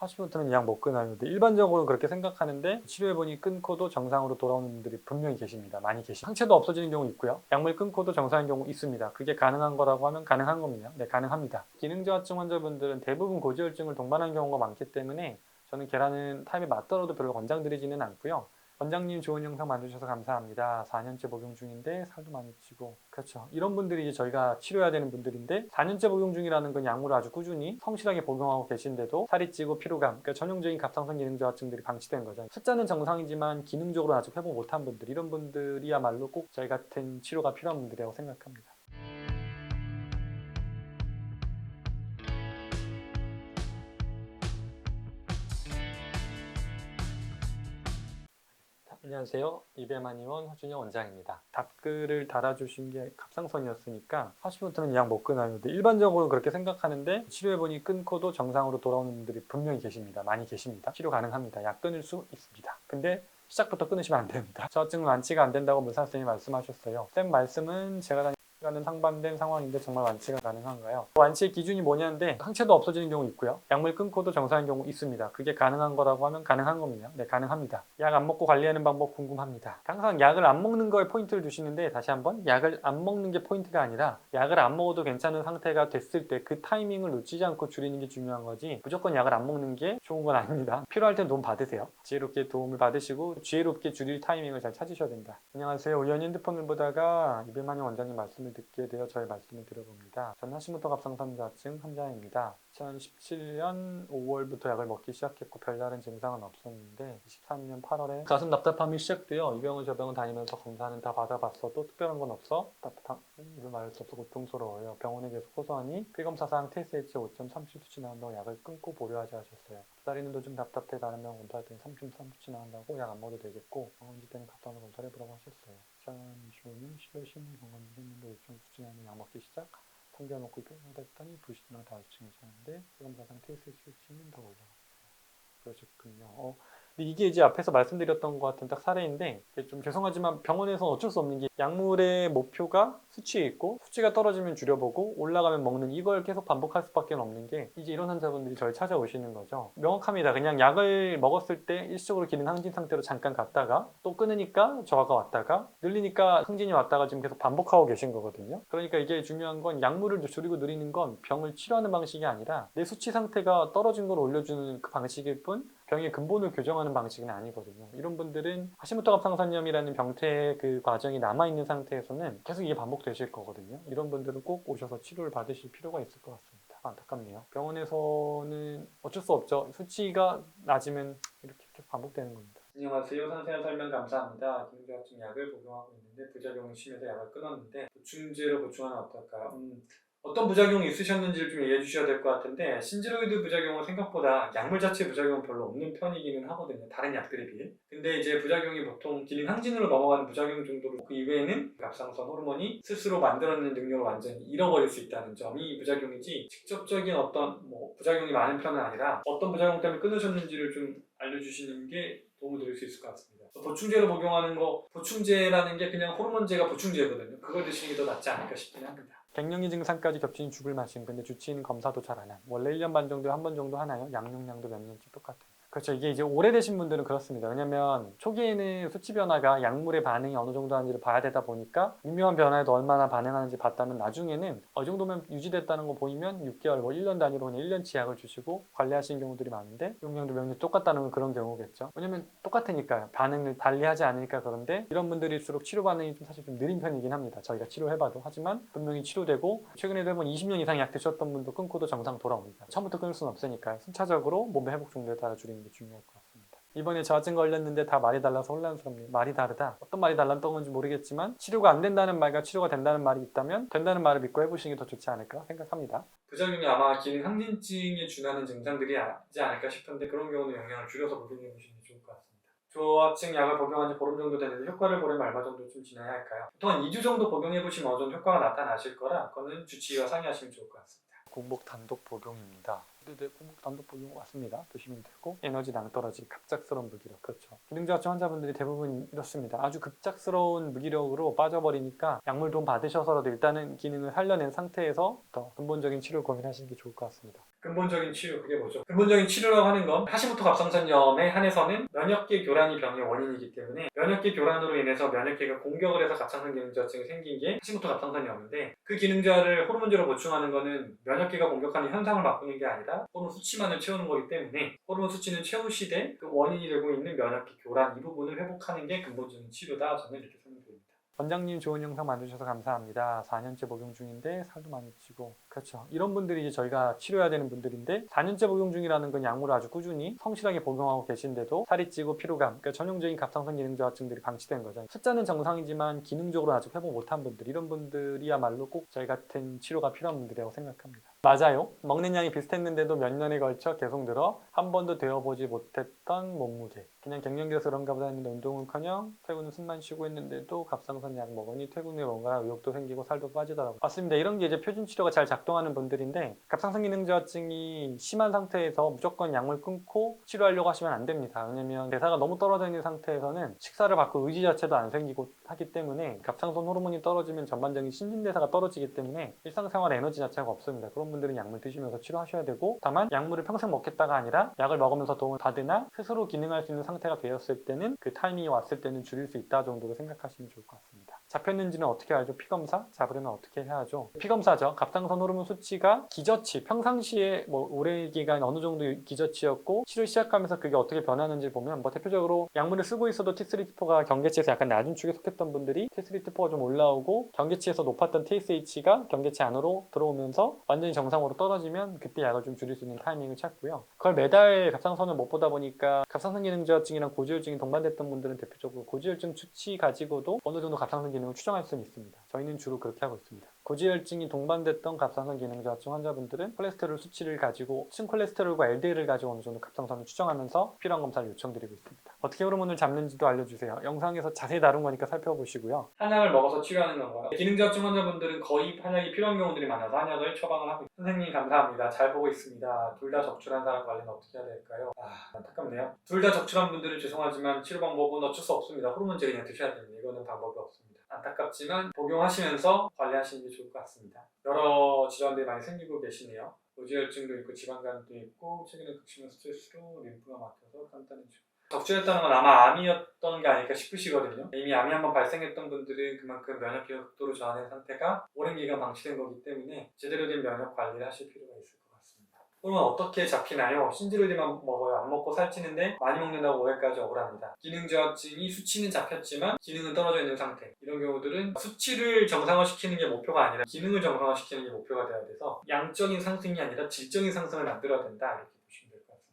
하시부터는 약 못 끊어요. 일반적으로 그렇게 생각하는데 치료해보니 끊고도 정상으로 돌아오는 분들이 분명히 계십니다. 많이 계십니다. 상체도 없어지는 경우 있고요. 약물 끊고도 정상인 경우 있습니다. 그게 가능한 거라고 하면 가능한 겁니다. 네, 가능합니다. 기능저하증 환자분들은 대부분 고지혈증을 동반한 경우가 많기 때문에 저는 계란은 타입에 맞더라도 별로 권장드리지는 않고요. 원장님 좋은 영상 만드셔서 감사합니다. 4년째 복용 중인데 살도 많이 찌고. 그렇죠. 이런 분들이 이제 저희가 치료해야 되는 분들인데 4년째 복용 중이라는 건 약물을 아주 꾸준히 성실하게 복용하고 계신데도 살이 찌고 피로감, 그러니까 전형적인 갑상선 기능 저하증들이 방치된 거죠. 숫자는 정상이지만 기능적으로 아직 회복 못한 분들, 이런 분들이야말로 꼭 저희 같은 치료가 필요한 분들이라고 생각합니다. 안녕하세요. 이배만의원 허준영 원장입니다. 답글을 달아주신 게 갑상선이었으니까 하시부터는 약 못 끊어요. 일반적으로 그렇게 생각하는데 치료해보니 끊고도 정상으로 돌아오는 분들이 분명히 계십니다. 많이 계십니다. 치료 가능합니다. 약 끊을 수 있습니다. 근데 시작부터 끊으시면 안 됩니다. 저하증 완치가 안 된다고 의사선생님이 말씀하셨어요. 쌤 말씀은 제가 가는 상반된 상황인데 정말 완치가 가능한가요? 완치의 기준이 뭐냐인데 상체도 없어지는 경우 있고요. 약물 끊고도 정상인 경우 있습니다. 그게 가능한 거라고 하면 가능한 겁니다. 네, 가능합니다. 약 안 먹고 관리하는 방법 궁금합니다. 항상 약을 안 먹는 거에 포인트를 두시는데 다시 한번 약을 안 먹는 게 포인트가 아니라 약을 안 먹어도 괜찮은 상태가 됐을 때 그 타이밍을 놓치지 않고 줄이는 게 중요한 거지 무조건 약을 안 먹는 게 좋은 건 아닙니다. 필요할 땐 도움 받으세요. 지혜롭게 도움을 받으시고 지혜롭게 줄일 타이밍을 잘 찾으셔야 된다. 안녕하세요. 우연히 핸드폰을 보다가 이배만의 원장님 말씀을 듣게 되어 저의 말씀을 드려봅니다. 저는 하시모토 갑상선 저하증 환자입니다. 2017년 5월부터 약을 먹기 시작했고 별다른 증상은 없었는데 23년 8월에 가슴 답답함이 시작되어 이 병원 저 병원 다니면서 검사는 다 받아봤어도 특별한 건 없어 답답함 입을 말할 수 없어 고통스러워요. 병원에 계속 호소하니 피검사상 TSH 5.37 수치 나온다고 약을 끊고 보류하자 하셨어요. 기다리는 도중 답답해 다른 병원 검사했더니 3.3 수치 나온다고 약 안 먹어도 되겠고 병원지 때는 갑상선 검사를 해보라고 하셨어요. 2025년 10월 10일 건강검진 했는데 5점 수치 나오면 약 먹기 시작. 챙겨놓고 입원하다 했더니 부시나 다우증이 있었는데 피검사상 TSH 수치는 더 올라갔어요. 그러셨군요. 근데 이게 이제 앞에서 말씀드렸던 것 같은 딱 사례인데 좀 죄송하지만 병원에서 어쩔 수 없는 게 약물의 목표가 수치에 있고 수치가 떨어지면 줄여보고 올라가면 먹는 이걸 계속 반복할 수밖에 없는 게 이제 이런 환자분들이 저를 찾아오시는 거죠. 명확합니다. 그냥 약을 먹었을 때 일시적으로 기능 항진 상태로 잠깐 갔다가 또 끊으니까 저하가 왔다가 늘리니까 항진이 왔다가 지금 계속 반복하고 계신 거거든요. 그러니까 이게 중요한 건 약물을 줄이고 늘리는 건 병을 치료하는 방식이 아니라 내 수치 상태가 떨어진 걸 올려주는 그 방식일 뿐 병의 근본을 교정하는 방식은 아니거든요. 이런 분들은 하시모토 갑상선염이라는 병태의 그 과정이 남아있는 상태에서는 계속 이게 반복되실 거거든요. 이런 분들은 꼭 오셔서 치료를 받으실 필요가 있을 것 같습니다. 안타깝네요. 병원에서는 어쩔 수 없죠. 수치가 낮으면 이렇게 계속 반복되는 겁니다. 안녕하세요. 상세한 설명 감사합니다. 기능저하증 약을 복용하고 있는데 부작용이 심해서 약을 끊었는데 보충제로 보충하면 어떨까요? 어떤 부작용이 있으셨는지를 좀 얘기해 주셔야 될 것 같은데 신지로이드 부작용은 생각보다 약물 자체 부작용은 별로 없는 편이기는 하거든요. 다른 약들에 비해. 근데 이제 부작용이 보통 기능 항진으로 넘어가는 부작용 정도로 그 이외에는 갑상선 호르몬이 스스로 만들어내는 능력을 완전히 잃어버릴 수 있다는 점이 부작용이지 직접적인 어떤 부작용이 많은 편은 아니라 어떤 부작용 때문에 끊으셨는지를 좀 알려주시는 게 도움을 드릴 수 있을 것 같습니다. 보충제로 복용하는 거 보충제라는 게 그냥 호르몬제가 보충제거든요. 그걸 드시는 게 더 낫지 않을까 싶긴 합니다. 갱년기 증상까지 겹치는 죽을 맛임. 근데 주치의는 검사도 잘 안 해요. 원래 1년 반 정도에 한 번 정도 하나요? 양육량도 몇 년째 똑같아요. 그렇죠. 이게 이제 오래되신 분들은 그렇습니다. 왜냐면 초기에는 수치 변화가 약물의 반응이 어느 정도 하는지를 봐야 되다 보니까 미묘한 변화에도 얼마나 반응하는지 봤다면 나중에는 이 정도면 유지됐다는 거 보이면 6개월, 1년 단위로 그냥 1년치 약을 주시고 관리하시는 경우들이 많은데 용량도 몇 년 똑같다는 건 그런 경우겠죠. 왜냐면 똑같으니까요. 반응을 달리하지 않으니까. 그런데 이런 분들일수록 치료 반응이 좀 사실 좀 느린 편이긴 합니다. 저희가 치료해봐도. 하지만 분명히 치료되고 최근에도 한번 20년 이상 약 드셨던 분도 끊고도 정상 돌아옵니다. 처음부터 끊을 수는 없으니까요. 순차적으로 몸의 회복 정도에 따라 줄이는 게 중요할 것 같습니다. 이번에 저하증 걸렸는데 다 말이 달라서 혼란스럽네요. 말이 다르다. 어떤 말이 달랐던 건지 모르겠지만 치료가 안 된다는 말과 치료가 된다는 말이 있다면 된다는 말을 믿고 해보시는 게 더 좋지 않을까 생각합니다. 부작용이 아마 기능 항진증에 준하는 증상들이 아니지 않을까 싶은데 그런 경우는 영양을 줄여서 복용해 보시는 게 좋을 것 같습니다. 저하증 약을 복용한 지 보름 정도 됐는데 효과를 보려면 얼마 정도 좀 지나야 할까요? 보통 한 2주 정도 복용해 보시면 어느 정도 효과가 나타나실 거라 그거는 주치의와 상의하시면 좋을 것 같습니다. 공복 단독 복용입니다. 네, 공복 단독 복용 맞습니다. 드시면 되고 에너지 낭떠러지, 갑작스러운 무기력. 그렇죠. 기능저하증 환자분들이 대부분 이렇습니다. 아주 급작스러운 무기력으로 빠져버리니까 약물 도움 받으셔서라도 일단은 기능을 살려낸 상태에서 더 근본적인 치료를 고민하시는 게 좋을 것 같습니다. 근본적인 치료, 그게 뭐죠? 근본적인 치료라고 하는 건 하시모토 갑상선염에 한해서는 면역계 교란이 병의 원인이기 때문에 면역계 교란으로 인해서 면역계가 공격을 해서 갑상선 기능저하증이 생긴 게 하시모토 갑상선염인데, 그 기능자를 호르몬제로 보충하는 거는 면역계가 공격하는 현상을 바꾸는 게 아니라 호르몬 수치만을 채우는 거기 때문에 호르몬 수치는 채우시되 그 원인이 되고 있는 면역계 교란 이 부분을 회복하는 게 근본적인 치료다. 저는 이렇게 설명드립니다. 원장님 좋은 영상 만드셔서 감사합니다. 4년째 복용 중인데 살도 많이 찌고. 그렇죠. 이런 분들이 이제 저희가 치료해야 되는 분들인데, 4년째 복용 중이라는 건 약물을 아주 꾸준히 성실하게 복용하고 계신데도 살이 찌고 피로감, 그러니까 전형적인 갑상선 기능 저하증들이 방치된 거죠. 숫자는 정상이지만 기능적으로 아직 회복 못한 분들, 이런 분들이야말로 꼭 저희 같은 치료가 필요한 분들이라고 생각합니다. 맞아요. 먹는 양이 비슷했는데도 몇 년에 걸쳐 계속 늘어 한 번도 되어보지 못했던 몸무게. 그냥 갱년기라서 그런가 보다 했는데 운동은커녕 퇴근 후 숨만 쉬고 있는데도 갑상선 약 먹으니 퇴근 후에 뭔가 의욕도 생기고 살도 빠지더라고요. 맞습니다. 이런 게 이제 표준 치료가 잘 작동하는 분들인데, 갑상선 기능 저하증이 심한 상태에서 무조건 약물 끊고 치료하려고 하시면 안 됩니다. 왜냐면 대사가 너무 떨어져 있는 상태에서는 식사를 바꿀 의지 자체도 안 생기고 하기 때문에, 갑상선 호르몬이 떨어지면 전반적인 신진대사가 떨어지기 때문에 일상생활 에너지 자체가 없습니다. 그런 분들은 약물 드시면서 치료하셔야 되고, 다만 약물을 평생 먹겠다가 아니라 약을 먹으면서 도움을 받으나 스스로 기능할 수 있는 상태가 되었을 때는, 그 타이밍이 왔을 때는 줄일 수 있다 정도로 생각하시면 좋을 것 같습니다. 잡혔는지는 어떻게 알죠? 피검사? 잡으려면 어떻게 해야죠? 피검사죠. 갑상선 호르몬 수치가 기저치, 평상시에 오랜 기간 어느 정도 기저치였고 치료 시작하면서 그게 어떻게 변하는지 보면, 대표적으로 약물을 쓰고 있어도 T3, T4가 경계치에서 약간 낮은 축에 속했던 분들이 T3, T4가 좀 올라오고 경계치에서 높았던 TSH가 경계치 안으로 들어오면서 완전히 정상으로 떨어지면 그때 약을 좀 줄일 수 있는 타이밍을 찾고요. 그걸 매달 갑상선을 못 보다 보니까 갑상선 기능 저하증이랑 고지혈증이 동반됐던 분들은 대표적으로 고지혈증 수치 가지고도 어느 정도 갑상선 기능을 추정할 수는 있습니다. 저희는 주로 그렇게 하고 있습니다. 고지혈증이 동반됐던 갑상선 기능 저하증 환자분들은 콜레스테롤 수치를 가지고, 층 콜레스테롤과 LDL을 가지고 어느 정도 갑상선을 추정하면서 필요한 검사를 요청드리고 있습니다. 어떻게 호르몬을 잡는지도 알려주세요. 영상에서 자세히 다룬 거니까 살펴보시고요. 한약을 먹어서 치료하는 건가요? 기능 저하증 환자분들은 거의 한약이 필요한 경우들이 많아서 한약을 처방을 하고 있습니다. 선생님 감사합니다. 잘 보고 있습니다. 둘 다 적출한 사람 관리는 어떻게 해야 될까요? 안타깝네요. 둘 다 적출한 분들은 죄송하지만 치료 방법은 어쩔 수 없습니다. 호르몬제 그냥 드셔야 됩니다. 이거는 방법이 없습니다. 안타깝지만 복용하시면서 관리하시는 게 좋을 것 같습니다. 여러 질환들이 많이 생기고 계시네요. 고지혈증도 있고 지방간도 있고 최근에 극심한 스트레스로 림프가 막혀서 간단해지고. 적출했다는 건 아마 암이었던 게 아닐까 싶으시거든요. 이미 암이 한번 발생했던 분들은 그만큼 면역기가 극도로 저하된 상태가 오랜 기간 방치된 거기 때문에 제대로 된 면역 관리를 하실 필요가 있을 것 같습니다. 호르몬 어떻게 잡히나요? 신지로이드만 먹어요. 안 먹고 살찌는데 많이 먹는다고 오해까지 억울합니다. 기능 저하증이 수치는 잡혔지만 기능은 떨어져 있는 상태. 이런 경우들은 수치를 정상화시키는 게 목표가 아니라 기능을 정상화시키는 게 목표가 돼야 돼서 양적인 상승이 아니라 질적인 상승을 만들어야 된다. 이렇게 보시면 될 것 같습니다.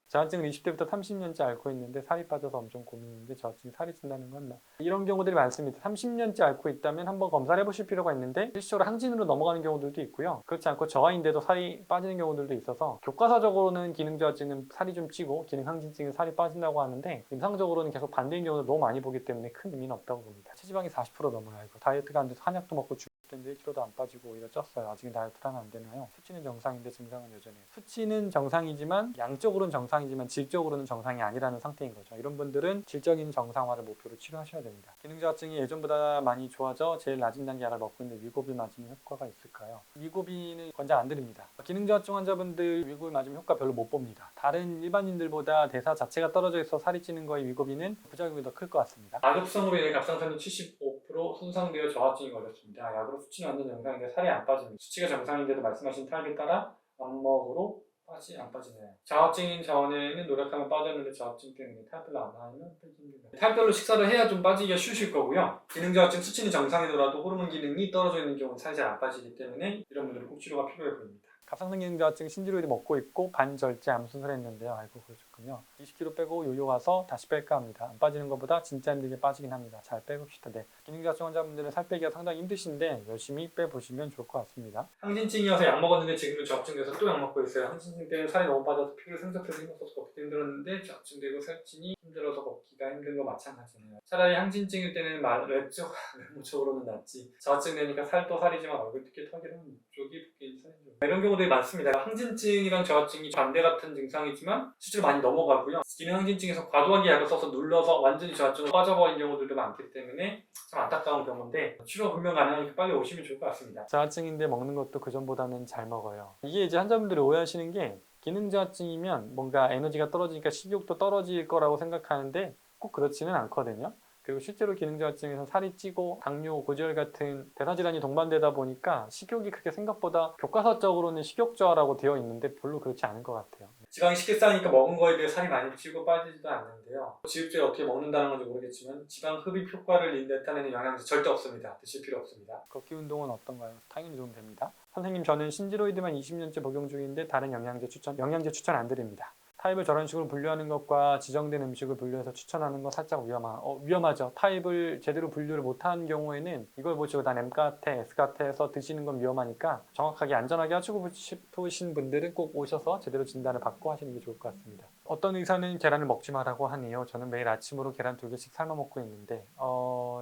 저하증을 20대부터 30년째 앓고 있는데 살이 빠져서 엄청 고민인데 저하증이 살이 찐다는 건 이런 경우들이 많습니다. 30년째 앓고 있다면 한번 검사를 해보실 필요가 있는데 일시적으로 항진으로 넘어가는 경우들도 있고요. 그렇지 않고 저하인데도 살이 빠지는 경우들도 있어서, 교과서적으로는 기능 저하증은 살이 좀 찌고 기능 항진증은 살이 빠진다고 하는데 임상적으로는 계속 반대인 경우를 너무 많이 보기 때문에 큰 의미는 없다고 봅니다. 체지방이 40% 넘어요. 이거 다이어트가 안 돼서 한약도 먹고 근데 1kg도 안 빠지고 오히려 쪘어요. 아직은 다이어트를 하면 안 되나요? 수치는 정상인데 증상은 여전해요. 수치는 정상이지만 양적으로는 정상이지만 질적으로는 정상이 아니라는 상태인 거죠. 이런 분들은 질적인 정상화를 목표로 치료하셔야 됩니다. 기능 저하증이 예전보다 많이 좋아져 제일 낮은 단계 약을 먹고 있는데 위고비 맞으면 효과가 있을까요? 위고비는 권장 안 드립니다. 기능 저하증 환자분들 위고비 맞으면 효과 별로 못 봅니다. 다른 일반인들보다 대사 자체가 떨어져 있어 살이 찌는 거에 위고비는 부작용이 더 클 것 같습니다. 악엽성으로 인해 갑상선이 75% 손상되어 저하증이 걸렸습니다. 약으로 수치는 완전 정상인데 살이 안 빠집니다. 수치가 정상인데도 말씀하신 타입에 따라 안먹으로 안 빠지네요. 저하증인 전에는 노력하면 빠졌는데 저하증 때문에 타입별로 안 나오면 빼기 힘들다. 타입별로 식사를 해야 좀 빠지기가 쉬우실 거고요. 기능 저하증 수치는 정상이더라도 호르몬 기능이 떨어져 있는 경우는 살이 잘 안 빠지기 때문에 이런 분들은 꼭 치료가 필요해 보입니다. 갑상선 기능 저하증 신지로이드 먹고 있고 반절제 암 수술을 했는데요. 아이고 그러셨군요. 20kg 빼고 요요 와서 다시 뺄까 합니다. 안 빠지는 것보다 진짜 힘들게 빠지긴 합니다. 잘 빼봅시다. 네. 기능 저하증 환자분들은 살 빼기가 상당히 힘드신데 열심히 빼보시면 좋을 것 같습니다. 항진증이어서 약 먹었는데 지금은 저하증돼서 또 약 먹고 있어요. 항진증 때문에 살이 너무 빠져서 피를 생석해서 힘없어서 걷기 힘들었는데 저하증되고 살찌니 힘들어서 걷기가 힘든 거 마찬가지네요. 차라리 항진증일 때는 외모적으로는 낫지. 저하증 되니까 살도 살이지만 얼굴 특히 턱이랑 쪽이 붓기 살이죠. 이런 경우들이 많습니다. 항진증이랑 저하증이 반대 같은 증상이지만 실제로 많이 넘어가고요. 기능 항진증에서 과도하게 약을 써서 눌러서 완전히 저하증으로 빠져버린 경우들도 많기 때문에 참 안타까운 경우인데 치료가 분명 가능하니까 빨리 오시면 좋을 것 같습니다. 저하증인데 먹는 것도 그전보다는 잘 먹어요. 이게 이제 환자분들이 오해하시는 게 기능 저하증이면 뭔가 에너지가 떨어지니까 식욕도 떨어질 거라고 생각하는데 꼭 그렇지는 않거든요. 그리고 실제로 기능 저하증에서 살이 찌고 당뇨, 고지혈 같은 대사질환이 동반되다 보니까 식욕이 그렇게 생각보다 교과서적으로는 식욕 저하라고 되어 있는데 별로 그렇지 않은 것 같아요. 지방이 쉽게 쌓이니까 먹은 거에 비해 살이 많이 찌고 빠지지도 않는데요. 지흡제를 어떻게 먹는다는 건지 모르겠지만 지방 흡입 효과를 나타내는 영양제 절대 없습니다. 드실 필요 없습니다. 걷기 운동은 어떤가요? 당연히 도움 됩니다. 선생님, 저는 신지로이드만 20년째 복용 중인데 다른 영양제 추천 안 드립니다. 타입을 저런 식으로 분류하는 것과 지정된 음식을 분류해서 추천하는 건 살짝 위험하죠. 타입을 제대로 분류를 못한 경우에는 이걸 보시고 난 M 같아, S 같아 해서 드시는 건 위험하니까 정확하게 안전하게 하시고 싶으신 분들은 꼭 오셔서 제대로 진단을 받고 하시는 게 좋을 것 같습니다. 어떤 의사는 계란을 먹지 말라고 하네요. 저는 매일 아침으로 계란 2개씩 삶아 먹고 있는데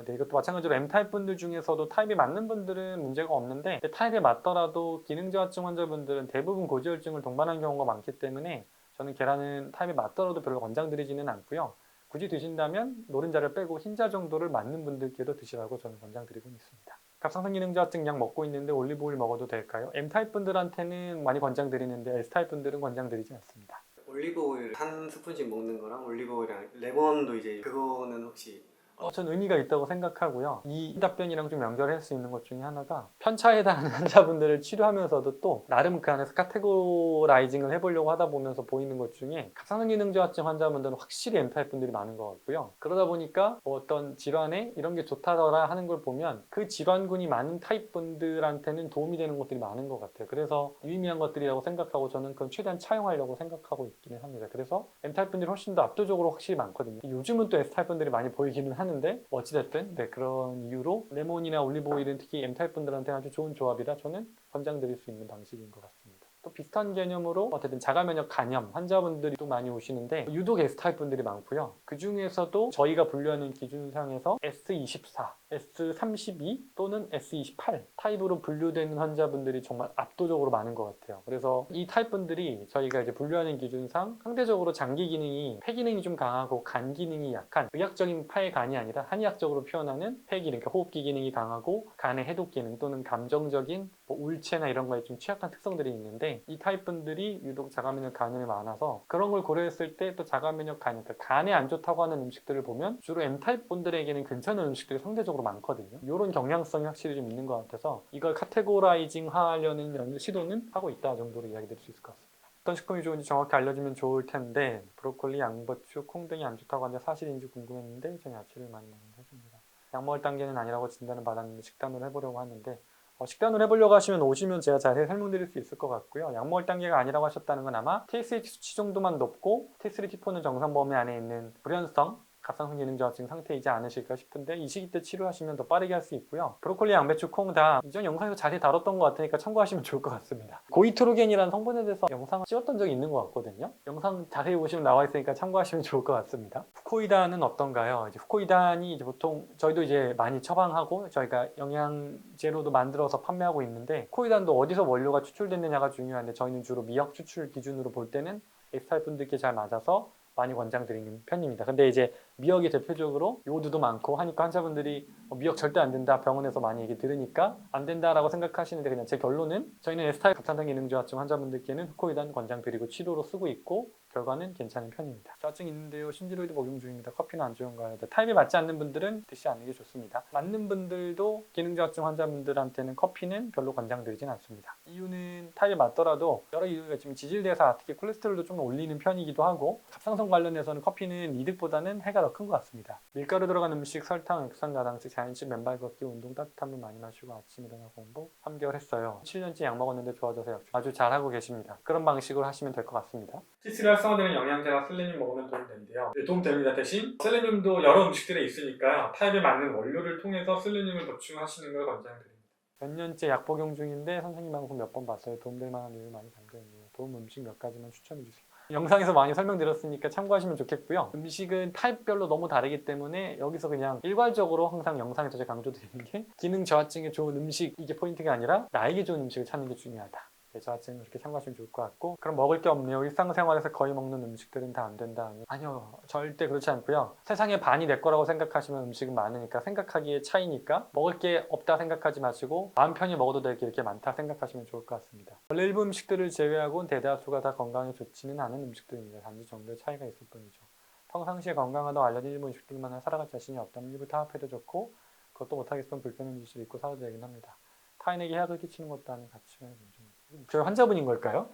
네, 이것도 마찬가지로 M타입 분들 중에서도 타입이 맞는 분들은 문제가 없는데 타입에 맞더라도 기능저하증 환자분들은 대부분 고지혈증을 동반한 경우가 많기 때문에 저는 계란은 타입에 맞더라도 별로 권장드리지는 않고요. 굳이 드신다면 노른자를 빼고 흰자 정도를 맞는 분들께도 드시라고 저는 권장드리고 있습니다. 갑상선 기능저하증 약 먹고 있는데 올리브오일 먹어도 될까요? M타입 분들한테는 많이 권장드리는데 S타입 분들은 권장드리지 않습니다. 올리브오일 한 스푼씩 먹는 거랑 올리브오일이랑 레몬도 이제 그거는 혹시 전 의미가 있다고 생각하고요. 이 답변이랑 좀 연결할 수 있는 것 중에 하나가 편차에 해당하는 환자분들을 치료하면서도 또 나름 그 안에서 카테고라이징을 해보려고 하다 보면서 보이는 것 중에 갑상선 기능 저하증 환자분들은 확실히 M타입 분들이 많은 것 같고요. 그러다 보니까 뭐 어떤 질환에 이런 게 좋다더라 하는 걸 보면 그 질환군이 많은 타입 분들한테는 도움이 되는 것들이 많은 것 같아요. 그래서 유의미한 것들이라고 생각하고 저는 그건 최대한 차용하려고 생각하고 있기는 합니다. 그래서 M타입 분들이 훨씬 더 압도적으로 확실히 많거든요. 요즘은 또 S타입 분들이 많이 보이기는 하는데 어찌됐든 그런 이유로 레몬이나 올리브오일은 특히 M타입 분들한테 아주 좋은 조합이라 저는 권장드릴 수 있는 방식인 것 같습니다. 또 비슷한 개념으로 어쨌든 자가면역 간염 환자분들이 또 많이 오시는데 유독 S타입 분들이 많고요. 그 중에서도 저희가 분류하는 기준상에서 S24, S32 또는 S28 타입으로 분류되는 환자분들이 정말 압도적으로 많은 것 같아요. 그래서 이 타입 분들이 저희가 이제 분류하는 기준상 상대적으로 장기 기능이 폐 기능이 좀 강하고 간 기능이 약한 의학적인 파의 간이 아니라 한의학적으로 표현하는 폐 기능, 그러니까 호흡기 기능이 강하고 간의 해독 기능 또는 감정적인 울체나 이런 거에 좀 취약한 특성들이 있는데 이 타입 분들이 유독 자가면역 간염이 많아서 그런 걸 고려했을 때 또 자가면역 간염, 그러니까 간에 안 좋다고 하는 음식들을 보면 주로 M타입 분들에게는 괜찮은 음식들이 상대적으로 많거든요. 이런 경향성이 확실히 좀 있는 것 같아서 이걸 카테고라이징 하려는 시도는 하고 있다 정도로 이야기드릴 수 있을 것 같습니다. 어떤 식품이 좋은지 정확히 알려주면 좋을 텐데 브로콜리, 양배추, 콩 등이 안 좋다고 하는데 사실인지 궁금했는데 저는 야채를 많이 먹는 편입니다. 약 먹을 단계는 아니라고 진단을 받았는데 식단으로 해보려고 하는데 식단을 해보려고 하시면 오시면 제가 자세히 설명드릴 수 있을 것 같고요. 약 먹을 단계가 아니라고 하셨다는 건 아마 TSH 수치 정도만 높고 T3, T4는 정상 범위 안에 있는 불연성 갑상선 기능 저하증 상태이지 않으실까 싶은데 이 시기 때 치료하시면 더 빠르게 할 수 있고요. 브로콜리, 양배추, 콩 다 이전 영상에서 자세히 다뤘던 것 같으니까 참고하시면 좋을 것 같습니다. 고이트로겐이라는 성분에 대해서 영상을 찍었던 적이 있는 것 같거든요. 영상 자세히 보시면 나와 있으니까 참고하시면 좋을 것 같습니다. 후코이단은 어떤가요? 이제 후코이단이 이제 보통 저희도 이제 많이 처방하고 저희가 영양제로도 만들어서 판매하고 있는데 후코이단도 어디서 원료가 추출됐느냐가 중요한데 저희는 주로 미역 추출 기준으로 볼 때는 X타입 분들께 잘 맞아서 많이 권장드리는 편입니다. 근데 이제 미역이 대표적으로 요오드도 많고 하니까 환자분들이 미역 절대 안 된다 병원에서 많이 얘기 들으니까 안 된다라고 생각하시는데 그냥 제 결론은 저희는 S타입 갑상선 기능 저하증 환자분들께는 후코이단 권장드리고 치료로 쓰고 있고 결과는 괜찮은 편입니다. 저하증 있는데요. 신지로이드 복용 중입니다. 커피는 안 좋은가요? 타입에 맞지 않는 분들은 드시지 않는 게 좋습니다. 맞는 분들도 기능 저하증 환자분들한테는 커피는 별로 권장드리진 않습니다. 이유는 타입에 맞더라도 여러 이유가 지금 지질대사 특히 콜레스테롤도 좀 올리는 편이기도 하고 갑상선 관련해서는 커피는 이득보다는 해가 더 큰 것 같습니다. 밀가루 들어간 음식, 설탕, 액상, 다당식, 자연식, 맨발 걷기, 운동, 따뜻한 물 많이 마시고 아침 일어나 공부 3개월 했어요. 7년째 약 먹었는데 좋아져서 약 아주 잘하고 계십니다. 그런 방식으로 하시면 될 것 같습니다. T3를 활성화되는 영양제나 셀레늄 먹으면 도움 된대요. 네, 도움 됩니다. 대신 셀레늄도 여러 음식들에 있으니까 타입에 맞는 원료를 통해서 셀레늄을 보충하시는 걸 권장드립니다. 몇 년째 약 복용 중인데 선생님 방송 몇 번 봤어요. 도움될 만한 내용이 많이 담겨있네요. 도움 음식 몇 가지만 추천해주세요. 영상에서 많이 설명드렸으니까 참고하시면 좋겠고요. 음식은 타입별로 너무 다르기 때문에 여기서 그냥 일괄적으로 항상 영상에서 제가 강조드리는 게 기능 저하증에 좋은 음식 이게 포인트가 아니라 나에게 좋은 음식을 찾는 게 중요하다. 네, 저하증은 그렇게 참고하시면 좋을 것 같고 그럼 먹을 게 없네요. 일상생활에서 거의 먹는 음식들은 다 안 된다. 아니요. 절대 그렇지 않고요. 세상의 반이 내 거라고 생각하시면 음식은 많으니까 생각하기에 차이니까 먹을 게 없다 생각하지 마시고 마음 편히 먹어도 될 게 이렇게 많다 생각하시면 좋을 것 같습니다. 원래 일부 음식들을 제외하고는 대다수가 다 건강에 좋지는 않은 음식들입니다. 단지 정도의 차이가 있을 뿐이죠. 평상시에 건강하다고 알려진 일부 음식들만 살아갈 자신이 없다면 일부 타협해도 좋고 그것도 못하겠으면 불편한 짓을 잊고 살아도 되긴 합니다. 타인에게 해악을 끼치는 것도 아닌 가치관의 문제입니다. 저희 환자분인 걸까요?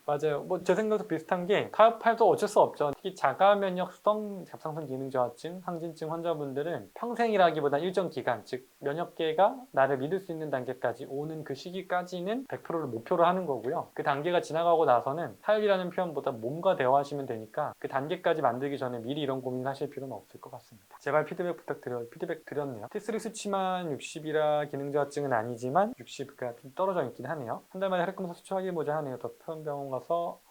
맞아요. 뭐 제 생각도 비슷한 게 타협해도 어쩔 수 없죠. 특히 자가면역성 갑상선 기능 저하증, 항진증 환자분들은 평생이라기보다 일정 기간, 즉 면역계가 나를 믿을 수 있는 단계까지 오는 그 시기까지는 100%를 목표로 하는 거고요. 그 단계가 지나가고 나서는 타협이라는 표현보다 몸과 대화하시면 되니까 그 단계까지 만들기 전에 미리 이런 고민하실 필요는 없을 것 같습니다. 제발 피드백 부탁드려요. 피드백 드렸네요. T3 수치만 60이라 기능 저하증은 아니지만 60가 좀 떨어져 있긴 하네요. 한 달 만에 혈액검사 수치 확인해보자 하네요. 더 큰 병원 가서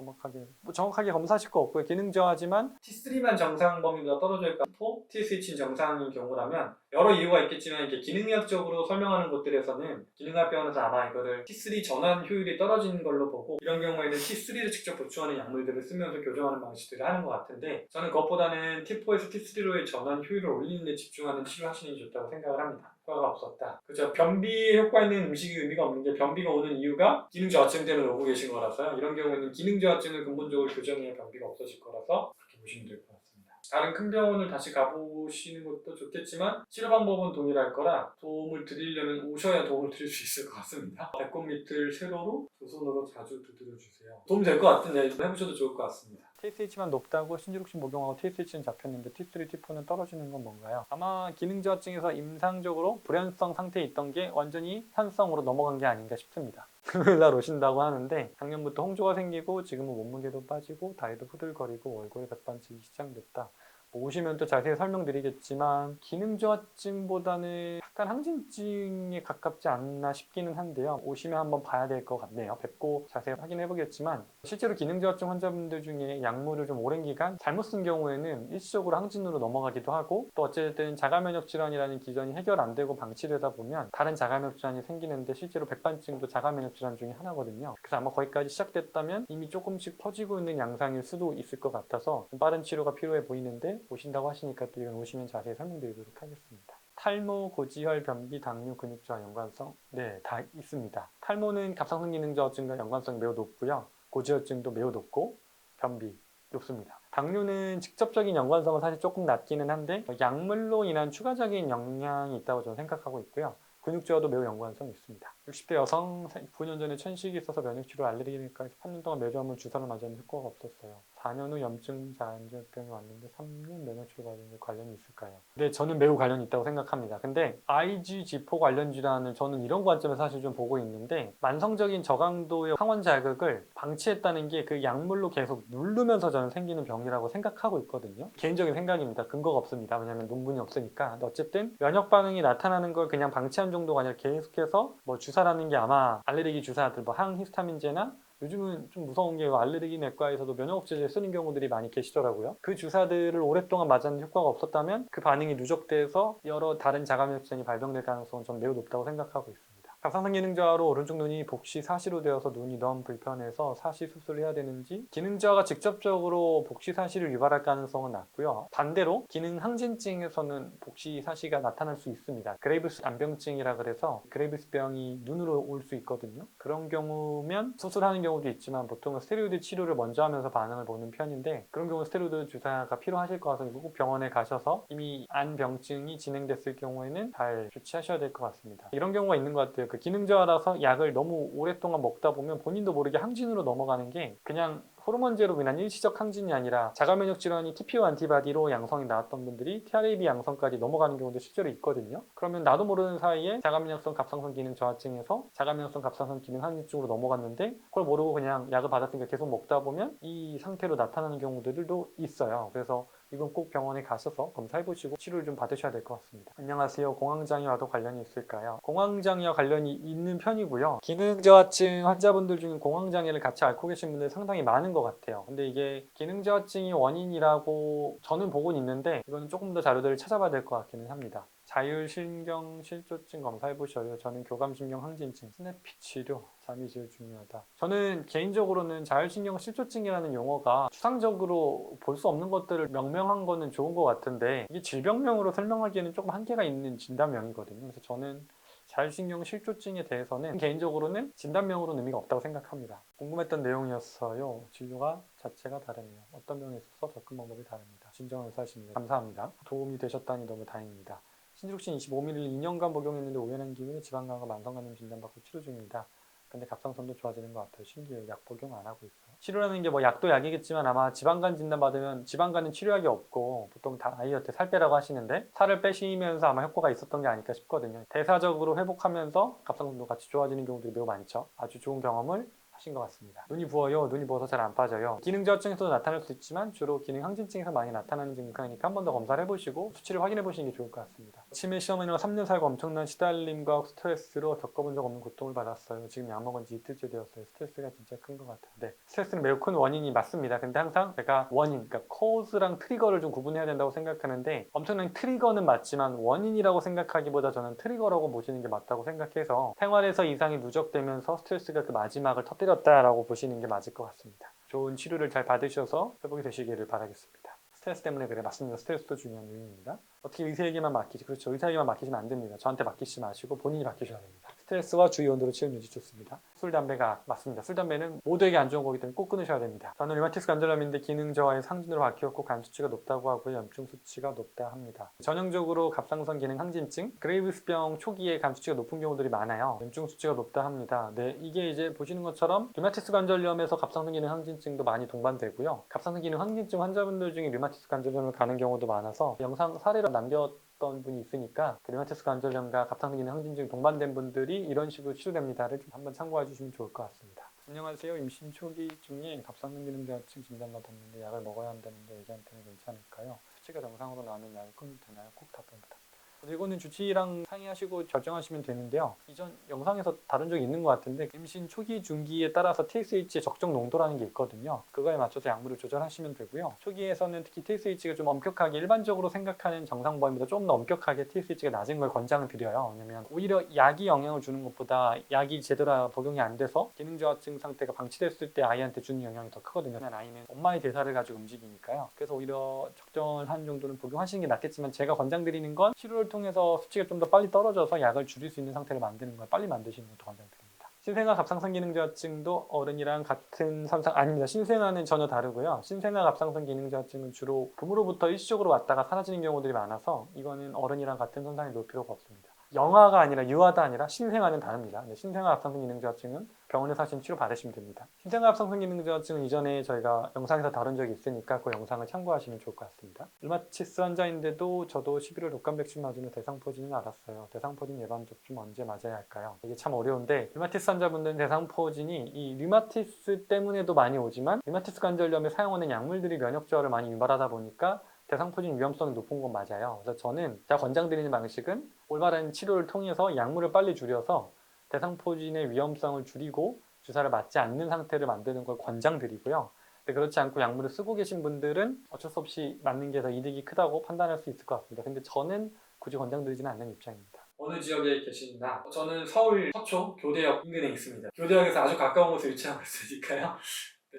정확하게 검사하실 거 없고요. 기능 저하지만 T3만 정상 범위보다 떨어져 있고 T 스위치는 정상인 경우라면 여러 이유가 있겠지만 이렇게 기능의학적으로 설명하는 곳들에서는 기능학 병원에서 아마 이거를 T3 전환 효율이 떨어지는 걸로 보고 이런 경우에는 T3를 직접 보충하는 약물들을 쓰면서 교정하는 방식들을 하는 것 같은데 저는 그것보다는 T4에서 T3로의 전환 효율을 올리는 데 집중하는 치료하시는 게 좋다고 생각을 합니다. 효과가 없었다. 그렇죠. 변비에 효과 있는 음식이 의미가 없는 게 변비가 오는 이유가 기능 저하증 때문에 오고 계신 거라서요. 이런 경우에는 기능 저하증을 근본적으로 교정해야 변비가 없어질 거라서 그렇게 보시면 될 것 같습니다. 다른 큰 병원을 다시 가보시는 것도 좋겠지만 치료 방법은 동일할 거라 도움을 드리려면 오셔야 도움을 드릴 수 있을 것 같습니다. 배꼽 밑을 세로로 두 손으로 자주 두드려 주세요. 도움 될 것 같은데 해보셔도 좋을 것 같습니다. TSH만 높다고 신지룩신 목용하고 TSH는 잡혔는데 T3, T4는 떨어지는 건 뭔가요? 아마 기능 저하증에서 임상적으로 불연성 상태에 있던 게 완전히 현성으로 넘어간 게 아닌가 싶습니다. 금요일날 오신다고 하는데 작년부터 홍조가 생기고 지금은 몸무게도 빠지고 다리도 후들거리고 얼굴에 백반증이 시작됐다. 오시면 또 자세히 설명드리겠지만 기능 저하증보다는 약간 항진증에 가깝지 않나 싶기는 한데요. 오시면 한번 봐야 될 것 같네요. 뵙고 자세히 확인해 보겠지만 실제로 기능 저하증 환자분들 중에 약물을 좀 오랜 기간 잘못 쓴 경우에는 일시적으로 항진으로 넘어가기도 하고 또 어쨌든 자가면역 질환이라는 기전이 해결 안 되고 방치되다 보면 다른 자가면역 질환이 생기는데 실제로 백반증도 자가면역 질환 중에 하나거든요. 그래서 아마 거기까지 시작됐다면 이미 조금씩 퍼지고 있는 양상일 수도 있을 것 같아서 좀 빠른 치료가 필요해 보이는데 오신다고 하시니까 또 이건 오시면 자세히 설명드리도록 하겠습니다. 탈모, 고지혈, 변비, 당뇨, 근육 저하 연관성? 네, 다 있습니다. 탈모는 갑상선 기능 저하증과 연관성이 매우 높고요. 고지혈증도 매우 높고 변비 높습니다. 당뇨는 직접적인 연관성은 사실 조금 낮기는 한데 약물로 인한 추가적인 영향이 있다고 저는 생각하고 있고요. 근육 저하도 매우 연관성이 있습니다. 60대 여성 9년 전에 천식이 있어서 면역치료 알레르기니까 3년 동안 매주 한번 주사를 맞았는데 효과가 없었어요. 4년 후 염증 자연증병이 왔는데 3년 면역치료 받았는데 관련이 있을까요? 네, 저는 매우 관련이 있다고 생각합니다. 근데 IgG4 관련 질환을 저는 이런 관점에서 사실 좀 보고 있는데 만성적인 저강도의 항원 자극을 방치했다는 게 그 약물로 계속 누르면서 저는 생기는 병이라고 생각하고 있거든요. 개인적인 생각입니다. 근거가 없습니다. 왜냐하면 논문이 없으니까. 근데 어쨌든 면역 반응이 나타나는 걸 그냥 방치한 정도가 아니라 계속해서 뭐 주사라는 게 아마 알레르기 주사들 뭐 항히스타민제나 요즘은 좀 무서운 게 알레르기 내과에서도 면역업체제 쓰는 경우들이 많이 계시더라고요. 그 주사들을 오랫동안 맞았는데 효과가 없었다면 그 반응이 누적돼서 여러 다른 자가면역 질환이 발병될 가능성은 전 매우 높다고 생각하고 있습니다. 갑상선 기능 저하로 오른쪽 눈이 복시 사시로 되어서 눈이 너무 불편해서 사시 수술을 해야 되는지 기능 저하가 직접적으로 복시 사시를 유발할 가능성은 낮고요. 반대로 기능 항진증에서는 복시 사시가 나타날 수 있습니다. 그레이브스 암병증이라 그래서 그레이브스 병이 눈으로 올 수 있거든요. 그런 경우면 수술하는 경우도 있지만 보통은 스테로이드 치료를 먼저 하면서 반응을 보는 편인데 그런 경우 스테로이드 주사가 필요하실 것 같아서 꼭 병원에 가셔서 이미 암병증이 진행됐을 경우에는 잘 조치하셔야 될 것 같습니다. 이런 경우가 있는 것 같아요. 그 기능 저하라서 약을 너무 오랫동안 먹다 보면 본인도 모르게 항진으로 넘어가는 게 그냥 호르몬제로 인한 일시적 항진이 아니라 자가면역 질환이 TPO 안티바디로 양성이 나왔던 분들이 TRAB 양성까지 넘어가는 경우도 실제로 있거든요. 그러면 나도 모르는 사이에 자가면역성 갑상선 기능 저하증에서 자가면역성 갑상선 기능 항진증으로 넘어갔는데 그걸 모르고 그냥 약을 받았으니까 계속 먹다 보면 이 상태로 나타나는 경우들도 있어요. 그래서 이건 꼭 병원에 가셔서 검사해보시고 치료를 좀 받으셔야 될 것 같습니다. 안녕하세요. 공황장애와도 관련이 있을까요? 공황장애와 관련이 있는 편이고요. 기능저하증 환자분들 중에 공황장애를 같이 앓고 계신 분들 상당히 많은 것 같아요. 근데 이게 기능저하증이 원인이라고 저는 보고는 있는데 이거는 조금 더 자료들을 찾아봐야 될 것 같기는 합니다. 자율신경실조증 검사해보셔요. 저는 교감신경항진증, 스냅피 치료, 잠이 제일 중요하다. 저는 개인적으로는 자율신경실조증이라는 용어가 추상적으로 볼 수 없는 것들을 명명한 거는 좋은 것 같은데 이게 질병명으로 설명하기에는 조금 한계가 있는 진단명이거든요. 그래서 저는 자율신경실조증에 대해서는 개인적으로는 진단명으로는 의미가 없다고 생각합니다. 궁금했던 내용이었어요. 진료가 자체가 다르네요. 어떤 병에 있어서 접근 방법이 다릅니다. 진정한 의사십니다. 감사합니다. 도움이 되셨다니 너무 다행입니다. 신지록신 25ml를 2년간 복용했는데 우연한 기회에 지방간과 만성간염 진단받고 치료 중입니다. 근데 갑상선도 좋아지는 것 같아요. 신기해요. 약 복용 안 하고 있어요. 치료라는 게 뭐 약도 약이겠지만 아마 지방간 진단 받으면 지방간은 치료약이 없고 보통 다 아이한테 살 빼라고 하시는데 살을 빼시면서 아마 효과가 있었던 게 아닐까 싶거든요. 대사적으로 회복하면서 갑상선도 같이 좋아지는 경우들이 매우 많죠. 아주 좋은 경험을 하신 것 같습니다. 눈이 부어요. 눈이 부어서 잘 안 빠져요. 기능저하증에서도 나타날 수 있지만 주로 기능항진증에서 많이 나타나는 증상이니까 한 번 더 검사를 해보시고 수치를 확인해 보시는 게 좋을 것 같습니다. 치매 시어머니가 3년 살고 엄청난 시달림과 스트레스로 겪어본 적 없는 고통을 받았어요. 지금 약 먹은 지 이틀째 되었어요. 스트레스가 진짜 큰 것 같아요. 네, 스트레스는 매우 큰 원인이 맞습니다. 근데 항상 제가 원인, 그러니까 코즈랑 트리거를 좀 구분해야 된다고 생각하는데 엄청난 트리거는 맞지만 원인이라고 생각하기보다 저는 트리거라고 보시는 게 맞다고 생각해서 생활에서 이상이 누적되면서 스트레스가 그 마지막을 터뜨렸다라고 보시는 게 맞을 것 같습니다. 좋은 치료를 잘 받으셔서 회복이 되시기를 바라겠습니다. 스트레스 때문에 그래 맞습니다. 스트레스도 중요한 요인입니다. 어떻게 의사에게만 맡기지? 그렇죠. 의사에게만 맡기시면 안 됩니다. 저한테 맡기지 마시고 본인이 맡기셔야 됩니다. 스트레스와 주의 온도로 치료 유지 좋습니다. 술, 담배가 맞습니다. 술, 담배는 모두에게 안 좋은 거기 때문에 꼭 끊으셔야 됩니다. 저는 류마티스 관절염인데 기능 저하의 상준으로 바뀌었고 간 수치가 높다고 하고요. 염증 수치가 높다 합니다. 전형적으로 갑상선 기능 항진증, 그레이브스병 초기에 간 수치가 높은 경우들이 많아요. 염증 수치가 높다 합니다. 네, 이게 이제 보시는 것처럼 류마티스 관절염에서 갑상선 기능 항진증도 많이 동반되고요. 갑상선 기능 항진증 환자분들 중에 류마티스 관절염을 가는 경우도 많아서 영상 사례로 남겼던 분이 있으니까 그 류마티스 관절염과 갑상선 기능 항진증 동반된 분들이 이런 식으로 치료됩니다를 좀 한번 참고해 주시면 좋을 것 같습니다. 안녕하세요. 임신 초기 중에 갑상선 기능 저하증 진단받았는데 약을 먹어야 한다는데 애기한테는 괜찮을까요? 수치가 정상으로 나오면 약을 끊어도 되나요? 꼭 답변 부탁드립니다. 이거는 주치의랑 상의하시고 결정하시면 되는데요. 이전 영상에서 다룬 적이 있는 것 같은데 임신 초기 중기에 따라서 TSH의 적정 농도라는 게 있거든요. 그거에 맞춰서 약물을 조절하시면 되고요. 초기에서는 특히 TSH가 좀 엄격하게 일반적으로 생각하는 정상 범위보다 좀 더 엄격하게 TSH가 낮은 걸 권장을 드려요. 왜냐면 오히려 약이 영향을 주는 것보다 약이 제대로 복용이 안 돼서 기능저하증 상태가 방치됐을 때 아이한테 주는 영향이 더 크거든요. 아이는 엄마의 대사를 가지고 움직이니까요. 그래서 오히려 적정한 정도는 복용하시는 게 낫겠지만 제가 권장드리는 건 치료를 통해서 수치가 좀 더 빨리 떨어져서 약을 줄일 수 있는 상태를 만드는 걸 빨리 만드시는 것도 권장드립니다. 신생아 갑상선 기능 저하증도 어른이랑 같은 삼상 아닙니다. 신생아는 전혀 다르고요. 신생아 갑상선 기능 저하증은 주로 부모로부터 일시적으로 왔다가 사라지는 경우들이 많아서 이거는 어른이랑 같은 선상에 놓을 필요가 없습니다. 영아가 아니라 유아가 아니라 신생아는 다릅니다. 신생아 갑상선 기능 저하증은 병원에서 하시면 치료 받으시면 됩니다. 신생아 갑상선 기능 저하증은 이전에 저희가 영상에서 다룬 적이 있으니까 그 영상을 참고하시면 좋을 것 같습니다. 류마티스 환자인데도 저도 11월 독감 백신 맞은 후 대상포진을 알았어요. 대상포진 예방 접종 언제 맞아야 할까요? 이게 참 어려운데 류마티스 환자분들은 대상포진이 이 류마티스 때문에도 많이 오지만 류마티스 관절염에 사용하는 약물들이 면역 저하를 많이 유발하다 보니까 대상포진 위험성이 높은 건 맞아요. 그래서 저는 제가 권장드리는 방식은 올바른 치료를 통해서 약물을 빨리 줄여서 대상포진의 위험성을 줄이고 주사를 맞지 않는 상태를 만드는 걸 권장드리고요. 근데 그렇지 않고 약물을 쓰고 계신 분들은 어쩔 수 없이 맞는 게 더 이득이 크다고 판단할 수 있을 것 같습니다. 근데 저는 굳이 권장드리지는 않는 입장입니다. 어느 지역에 계시나? 저는 서울 서초 교대역 인근에 있습니다. 교대역에서 아주 가까운 곳에 위치하고 있으니까요.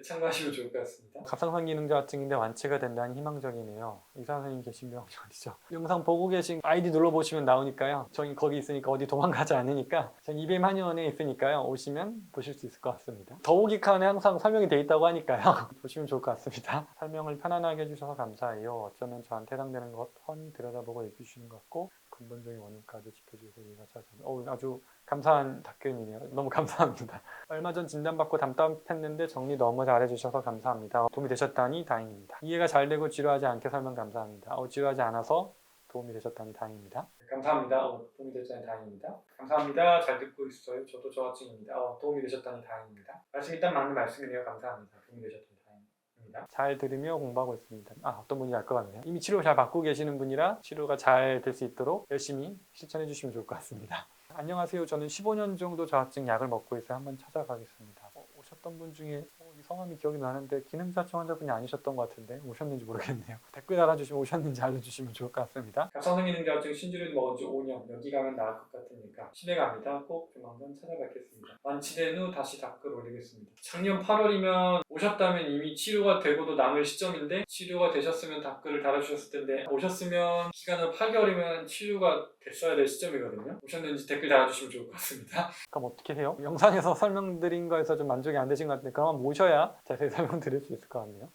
참고하시면 좋을 것 같습니다. 갑상선 기능 저하증인데 완치가 된다니 희망적이네요. 의사 선생님 계신 병원이 어디죠? 영상 보고 계신 아이디 눌러보시면 나오니까요. 저희 거기 있으니까 어디 도망가지 않으니까 전 이비엠 한의원에 있으니까요. 오시면 보실 수 있을 것 같습니다. 더보기 칸에 항상 설명이 돼 있다고 하니까요. 보시면 좋을 것 같습니다. 설명을 편안하게 해주셔서 감사해요. 어쩌면 저한테 해당되는 것 훤히 들여다보고 얘기해 주시는 것 같고 근본적인 원인까지 짚어주셔서 이해가 잘 됩니다. 아주 감사한 답변이네요. 너무 감사합니다. 얼마 전 진단받고 답답했는데 정리 너무 잘해주셔서 감사합니다. 도움이 되셨다니 다행입니다. 이해가 잘 되고 지루하지 않게 설명 감사합니다. 지루하지 않아서 도움이 되셨다니 다행입니다. 감사합니다. 도움이 되셨다니 다행입니다. 감사합니다. 잘 듣고 있어요. 저도 저하증입니다. 도움이 되셨다니 다행입니다. 말씀 일단 맞는 말씀이네요. 감사합니다. 도움이 되셨다니 다행입니다. 있습니다. 잘 들으며 공부하고 있습니다. 어떤 분이 알 것 같네요. 이미 치료 잘 받고 계시는 분이라 치료가 잘 될 수 있도록 열심히 실천해 주시면 좋을 것 같습니다. 안녕하세요. 저는 15년 정도 저하증 약을 먹고 있어요. 한번 찾아가겠습니다. 오셨던 분 중에 이 성함이 기억이 나는데 기능자증 환자분이 아니셨던 것 같은데 오셨는지 모르겠네요. 댓글 달아주시면 오셨는지 알려주시면 좋을 것 같습니다. 갑상선 기능자증 신주를 먹은 지 5년. 여기 가면 나을 것 같으니까 시내 갑니다. 꼭 조만간 찾아뵙겠습니다. 완치된 후 다시 댓글 올리겠습니다. 작년 8월이면 오셨다면 이미 치료가 되고도 남을 시점인데 치료가 되셨으면 댓글을 달아주셨을 텐데 오셨으면 기간은 8개월이면 치료가 됐어야 될 시점이거든요. 오셨는지 댓글 달아주시면 좋을 것 같습니다. 그럼 어떻게 해요? 영상에서 설명드린 거에서 좀 만족이 안 되신 것 같은데 그럼 모셔야 자세히 설명드릴 수 있을 것 같네요.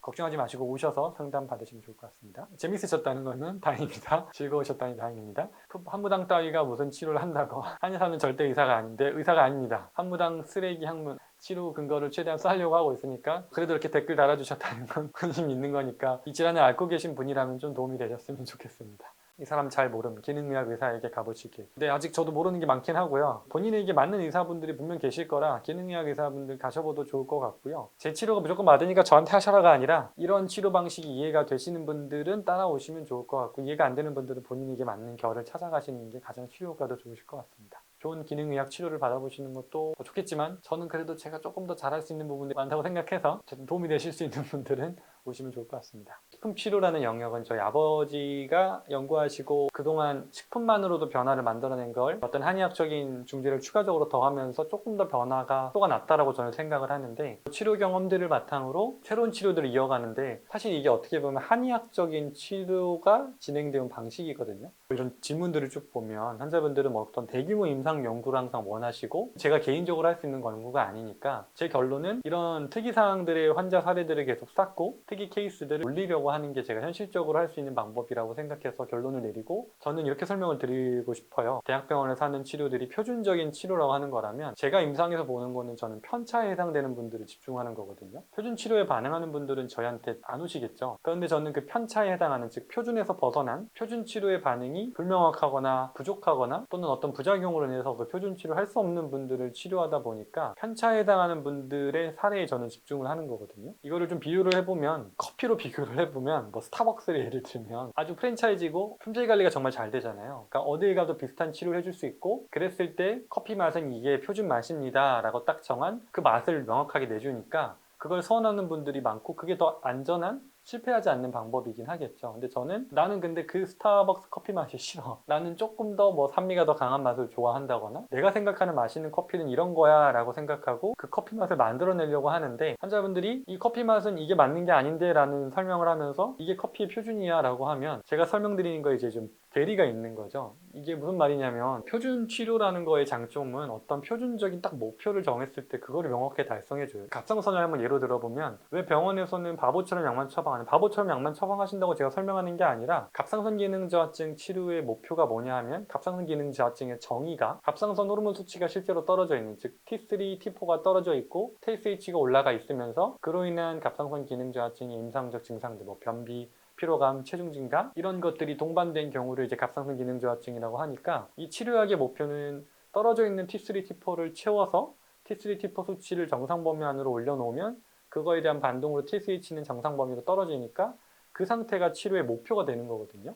걱정하지 마시고 오셔서 상담 받으시면 좋을 것 같습니다. 재밌으셨다는 거는 다행입니다. 즐거우셨다니 다행입니다. 한무당 따위가 무슨 치료를 한다고 한의사는 절대 의사가 아닌데 의사가 아닙니다. 한무당 쓰레기 학문 치료 근거를 최대한 쌓으려고 하고 있으니까 그래도 이렇게 댓글 달아주셨다는 건 관심이 있는 거니까 이 질환을 앓고 계신 분이라면 좀 도움이 되셨으면 좋겠습니다. 이 사람 잘 모름 기능의학 의사에게 가보시길. 근데 아직 저도 모르는 게 많긴 하고요. 본인에게 맞는 의사분들이 분명 계실 거라 기능의학 의사분들 가셔봐도 좋을 것 같고요. 제 치료가 무조건 맞으니까 저한테 하셔라가 아니라 이런 치료 방식이 이해가 되시는 분들은 따라오시면 좋을 것 같고 이해가 안 되는 분들은 본인에게 맞는 결을 찾아가시는 게 가장 치료 효과도 좋으실 것 같습니다. 좋은 기능의학 치료를 받아보시는 것도 좋겠지만 저는 그래도 제가 조금 더 잘할 수 있는 부분이 많다고 생각해서 도움이 되실 수 있는 분들은 오시면 좋을 것 같습니다. 식품 치료라는 영역은 저희 아버지가 연구하시고 그동안 식품만으로도 변화를 만들어낸 걸 어떤 한의학적인 중재를 추가적으로 더하면서 조금 더 변화가 속도가 났다라고 저는 생각을 하는데 치료 경험들을 바탕으로 새로운 치료들을 이어가는데 사실 이게 어떻게 보면 한의학적인 치료가 진행되는 방식이거든요. 이런 질문들을 쭉 보면 환자분들은 어떤 대규모 임상 연구를 항상 원하시고 제가 개인적으로 할 수 있는 연구가 아니니까 제 결론은 이런 특이사항들의 환자 사례들을 계속 쌓고 특이 케이스들을 올리려고 하는 게 제가 현실적으로 할 수 있는 방법이라고 생각해서 결론을 내리고 저는 이렇게 설명을 드리고 싶어요. 대학병원에서 하는 치료들이 표준적인 치료라고 하는 거라면 제가 임상에서 보는 거는 저는 편차에 해당되는 분들을 집중하는 거거든요. 표준 치료에 반응하는 분들은 저희한테 안 오시겠죠. 그런데 저는 그 편차에 해당하는 즉 표준에서 벗어난 표준 치료의 반응이 불명확하거나 부족하거나 또는 어떤 부작용으로 인해서 그 표준 치료를 할 수 없는 분들을 치료하다 보니까 편차에 해당하는 분들의 사례에 저는 집중을 하는 거거든요. 이거를 좀 비유를 해보면 커피로 비교를 해보면 뭐 스타벅스를 예를 들면 아주 프랜차이즈고 품질 관리가 정말 잘 되잖아요. 그러니까 어딜 가도 비슷한 치료를 해줄 수 있고 그랬을 때 커피 맛은 이게 표준 맛입니다 라고 딱 정한 그 맛을 명확하게 내주니까 그걸 선호하는 분들이 많고 그게 더 안전한 실패하지 않는 방법이긴 하겠죠. 근데 나는 근데 그 스타벅스 커피 맛이 싫어. 나는 조금 더 뭐 산미가 더 강한 맛을 좋아한다거나 내가 생각하는 맛있는 커피는 이런 거야 라고 생각하고 그 커피 맛을 만들어내려고 하는데 환자분들이 이 커피 맛은 이게 맞는 게 아닌데 라는 설명을 하면서 이게 커피의 표준이야 라고 하면 제가 설명드리는 거에 이제 좀 괴리가 있는 거죠. 이게 무슨 말이냐면 표준 치료라는 거의 장점은 어떤 표준적인 딱 목표를 정했을 때 그거를 명확하게 달성해줘요. 갑상선을 한번 예로 들어보면 왜 병원에서는 바보처럼 약만 처방하는 바보처럼 약만 처방하신다고 제가 설명하는 게 아니라 갑상선 기능 저하증 치료의 목표가 뭐냐 하면 갑상선 기능 저하증의 정의가 갑상선 호르몬 수치가 실제로 떨어져 있는 즉 T3, T4가 떨어져 있고 TSH가 올라가 있으면서 그로 인한 갑상선 기능 저하증의 임상적 증상들 뭐 변비 피로감, 체중 증가 이런 것들이 동반된 경우를 이제 갑상선 기능 저하증이라고 하니까 이 치료약의 목표는 떨어져 있는 T3, T4를 채워서 T3, T4 수치를 정상 범위 안으로 올려놓으면 그거에 대한 반동으로 TSH는 정상 범위로 떨어지니까 그 상태가 치료의 목표가 되는 거거든요.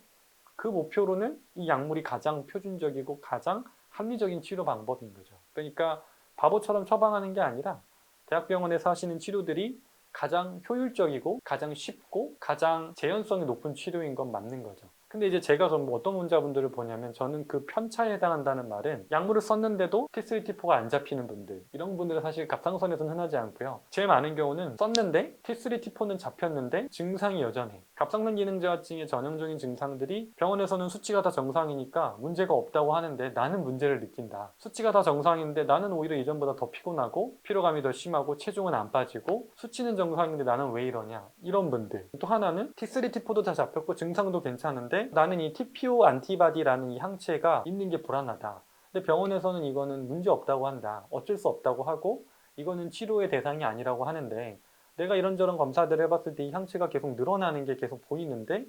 그 목표로는 이 약물이 가장 표준적이고 가장 합리적인 치료 방법인 거죠. 그러니까 바보처럼 처방하는 게 아니라 대학병원에서 하시는 치료들이 가장 효율적이고 가장 쉽고 가장 재현성이 높은 치료인 건 맞는 거죠. 근데 이제 제가 그럼 어떤 환자분들을 보냐면 저는 그 편차에 해당한다는 말은 약물을 썼는데도 T3, T4가 안 잡히는 분들 이런 분들은 사실 갑상선에서는 흔하지 않고요. 제일 많은 경우는 썼는데 T3, T4는 잡혔는데 증상이 여전해. 갑상선 기능 저하증의 전형적인 증상들이 병원에서는 수치가 다 정상이니까 문제가 없다고 하는데 나는 문제를 느낀다. 수치가 다 정상인데 나는 오히려 이전보다 더 피곤하고 피로감이 더 심하고 체중은 안 빠지고 수치는 정상인데 나는 왜 이러냐 이런 분들. 또 하나는 T3, T4도 다 잡혔고 증상도 괜찮은데 나는 이 TPO 안티바디라는 이 항체가 있는 게 불안하다. 근데 병원에서는 이거는 문제 없다고 한다. 어쩔 수 없다고 하고 이거는 치료의 대상이 아니라고 하는데 내가 이런저런 검사들을 해봤을 때 이 항체가 계속 늘어나는 게 계속 보이는데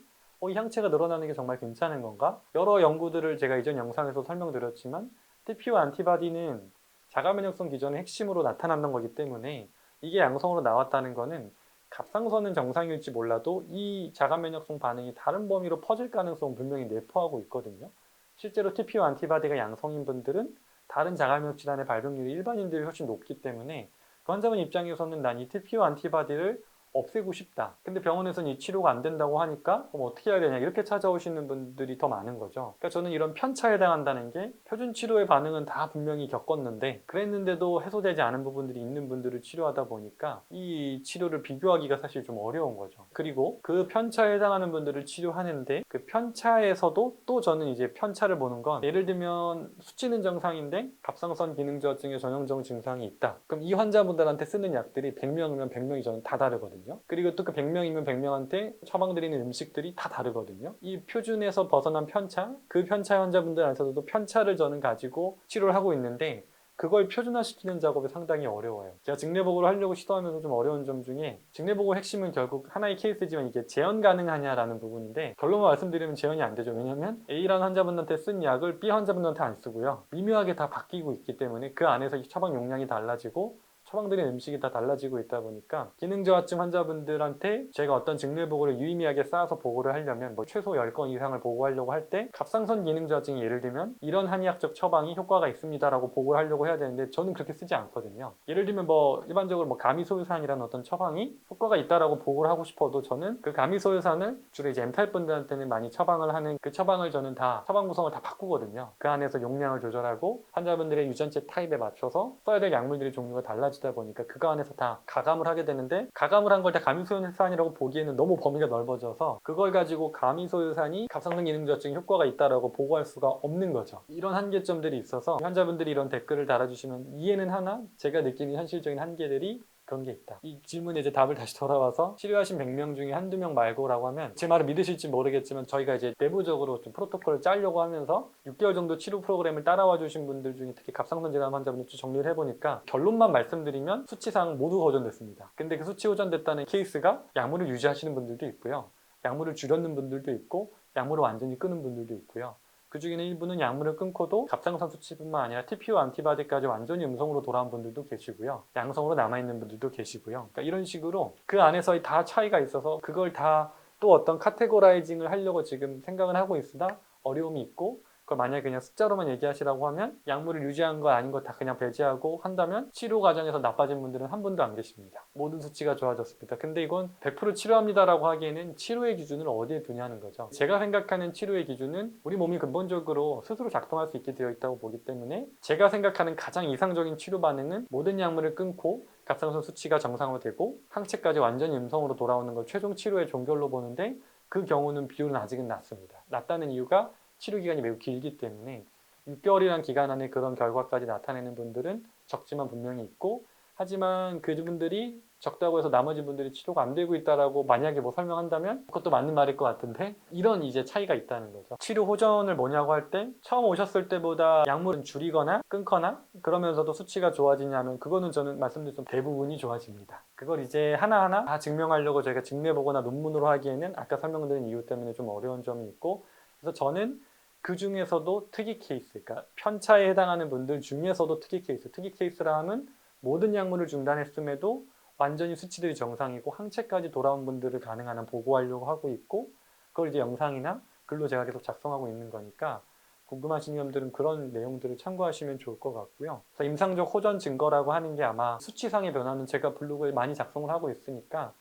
이 항체가 늘어나는 게 정말 괜찮은 건가? 여러 연구들을 제가 이전 영상에서 설명드렸지만 TPO 안티바디는 자가면역성 기전의 핵심으로 나타났던 거기 때문에 이게 양성으로 나왔다는 거는 갑상선은 정상일지 몰라도 이 자가 면역성 반응이 다른 범위로 퍼질 가능성은 분명히 내포하고 있거든요. 실제로 TPO 안티바디가 양성인 분들은 다른 자가 면역 질환의 발병률이 일반인들이 훨씬 높기 때문에 그 환자분 입장에서는 난 이 TPO 안티바디를 없애고 싶다. 근데 병원에서는 이 치료가 안 된다고 하니까 그럼 어떻게 해야 되냐 이렇게 찾아오시는 분들이 더 많은 거죠. 그러니까 저는 이런 편차에 해당한다는 게 표준 치료의 반응은 다 분명히 겪었는데 그랬는데도 해소되지 않은 부분들이 있는 분들을 치료하다 보니까 이 치료를 비교하기가 사실 좀 어려운 거죠. 그리고 그 편차에 해당하는 분들을 치료하는데 그 편차에서도 또 저는 이제 편차를 보는 건 예를 들면 수치는 정상인데 갑상선 기능 저하증의 전형적 증상이 있다. 그럼 이 환자분들한테 쓰는 약들이 100명이면 100명이 저는 다 다르거든요. 그리고 또 그 100명이면 100명한테 처방드리는 음식들이 다 다르거든요. 이 표준에서 벗어난 편차, 그 편차 환자분들 안에서도 편차를 저는 가지고 치료를 하고 있는데 그걸 표준화시키는 작업이 상당히 어려워요. 제가 직내보고를 하려고 시도하면서 좀 어려운 점 중에 직내보고 핵심은 결국 하나의 케이스지만 이게 재현 가능하냐라는 부분인데 결론을 말씀드리면 재현이 안 되죠. 왜냐하면 A라는 환자분한테 쓴 약을 B 환자분한테 안 쓰고요. 미묘하게 다 바뀌고 있기 때문에 그 안에서 처방 용량이 달라지고 처방드린 음식이 다 달라지고 있다 보니까 기능저하증 환자분들한테 제가 어떤 직내보고를 유의미하게 쌓아서 보고를 하려면 뭐 최소 10건 이상을 보고하려고 할 때 갑상선 기능저하증이 예를 들면 이런 한의학적 처방이 효과가 있습니다라고 보고를 하려고 해야 되는데 저는 그렇게 쓰지 않거든요. 예를 들면 뭐 일반적으로 뭐 가미소유산이라는 어떤 처방이 효과가 있다라고 보고를 하고 싶어도 저는 그 가미소유산을 주로 이제 M타입 분들한테는 많이 처방을 하는 그 처방을 저는 다 처방 구성을 다 바꾸거든요. 그 안에서 용량을 조절하고 환자분들의 유전체 타입에 맞춰서 써야 될 약물들의 종류가 달라지다 보니까 그거 안에서 다 가감을 하게 되는데 가감을 한 걸 다 가미소유산이라고 보기에는 너무 범위가 넓어져서 그걸 가지고 가미소유산이 갑상선 기능저하증에 효과가 있다라고 보고할 수가 없는 거죠. 이런 한계점들이 있어서 환자분들이 이런 댓글을 달아주시면 이해는 하나 제가 느끼는 현실적인 한계들이 그런 게 있다. 이 질문에 이제 답을 다시 돌아와서 치료하신 100명 중에 한두 명 말고라고 하면 제 말을 믿으실지 모르겠지만 저희가 이제 내부적으로 좀 프로토콜을 짜려고 하면서 6개월 정도 치료 프로그램을 따라와 주신 분들 중에 특히 갑상선 질환 환자분들 좀 정리를 해보니까 결론만 말씀드리면 수치상 모두 호전됐습니다. 근데 그 수치 호전됐다는 케이스가 약물을 유지하시는 분들도 있고요. 약물을 줄였는 분들도 있고 약물을 완전히 끊은 분들도 있고요. 그 중에는 일부는 약물을 끊고도 갑상선 수치뿐만 아니라 TPO 안티바디까지 완전히 음성으로 돌아온 분들도 계시고요. 양성으로 남아있는 분들도 계시고요. 그러니까 이런 식으로 그 안에서 다 차이가 있어서 그걸 다 또 어떤 카테고라이징을 하려고 지금 생각을 하고 있으나 어려움이 있고 그걸 만약에 그냥 숫자로만 얘기하시라고 하면 약물을 유지한 거 아닌 거 다 그냥 배제하고 한다면 치료 과정에서 나빠진 분들은 한 분도 안 계십니다. 모든 수치가 좋아졌습니다. 근데 이건 100% 치료합니다라고 하기에는 치료의 기준을 어디에 두냐는 거죠. 제가 생각하는 치료의 기준은 우리 몸이 근본적으로 스스로 작동할 수 있게 되어 있다고 보기 때문에 제가 생각하는 가장 이상적인 치료 반응은 모든 약물을 끊고 갑상선 수치가 정상으로 되고 항체까지 완전히 음성으로 돌아오는 걸 최종 치료의 종결로 보는데 그 경우는 비율은 아직은 낮습니다. 낮다는 이유가 치료 기간이 매우 길기 때문에 6개월이라는 기간 안에 그런 결과까지 나타내는 분들은 적지만 분명히 있고 하지만 그분들이 적다고 해서 나머지 분들이 치료가 안 되고 있다라고 만약에 뭐 설명한다면 그것도 맞는 말일 것 같은데 이런 이제 차이가 있다는 거죠. 치료 호전을 뭐냐고 할 때 처음 오셨을 때보다 약물은 줄이거나 끊거나 그러면서도 수치가 좋아지냐면 그거는 저는 말씀드린 대부분이 좋아집니다. 그걸 이제 하나하나 다 증명하려고 저희가 직내보거나 논문으로 하기에는 아까 설명드린 이유 때문에 좀 어려운 점이 있고 그래서 저는 그 중에서도 특이 케이스, 그러니까 편차에 해당하는 분들 중에서도 특이 케이스라 하면 모든 약물을 중단했음에도 완전히 수치들이 정상이고 항체까지 돌아온 분들을 가능한 한 보고하려고 하고 있고 그걸 이제 영상이나 글로 제가 계속 작성하고 있는 거니까 궁금하신 점들은 그런 내용들을 참고하시면 좋을 것 같고요. 그래서 임상적 호전 증거라고 하는 게 아마 수치상의 변화는 제가 블로그에 많이 작성을 하고 있으니까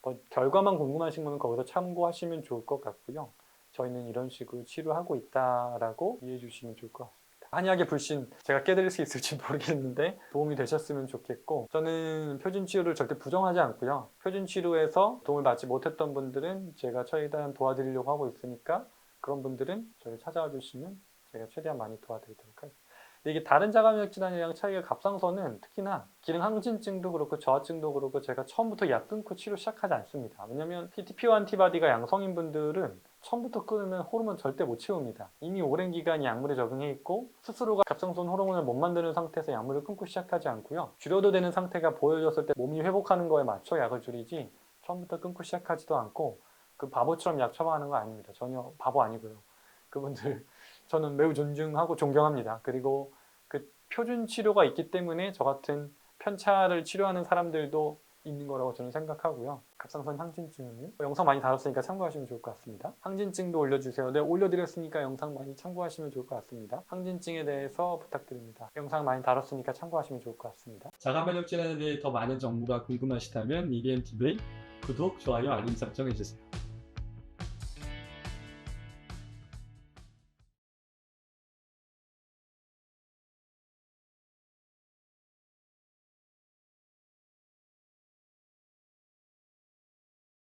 뭐 결과만 궁금하신 거면 거기서 참고하시면 좋을 것 같고요. 저희는 이런 식으로 치료하고 있다라고 이해해 주시면 좋을 것 같습니다. 한의학의 불신 제가 깨드릴 수 있을지 모르겠는데 도움이 되셨으면 좋겠고 저는 표준 치료를 절대 부정하지 않고요. 표준 치료에서 도움을 받지 못했던 분들은 제가 최대한 도와드리려고 하고 있으니까 그런 분들은 저를 찾아와 주시면 제가 최대한 많이 도와드리도록 하겠습니다. 근데 이게 다른 자가면역 질환이랑 차이가 갑상선은 특히나 기능 항진증도 그렇고 저하증도 그렇고 제가 처음부터 약 끊고 치료 시작하지 않습니다. 왜냐면 TPO 안티바디가 양성인 분들은 처음부터 끊으면 호르몬 절대 못 채웁니다. 이미 오랜 기간 약물에 적응해 있고 스스로가 갑상선 호르몬을 못 만드는 상태에서 약물을 끊고 시작하지 않고요. 줄여도 되는 상태가 보여졌을 때 몸이 회복하는 거에 맞춰 약을 줄이지 처음부터 끊고 시작하지도 않고 그 바보처럼 약 처방하는 거 아닙니다. 전혀 바보 아니고요. 그분들 저는 매우 존중하고 존경합니다. 그리고 그 표준 치료가 있기 때문에 저 같은 편차를 치료하는 사람들도 있는 거라고 저는 생각하고요. 갑상선 항진증은 영상 많이 다뤘으니까 참고하시면 좋을 것 같습니다. 항진증도 올려주세요. 네, 올려드렸으니까 영상 많이 참고하시면 좋을 것 같습니다. 항진증에 대해서 부탁드립니다. 영상 많이 다뤘으니까 참고하시면 좋을 것 같습니다. 자가면역 질환에 대해 더 많은 정보가 궁금하시다면 EBMTV 구독, 좋아요, 알림 설정 해주세요.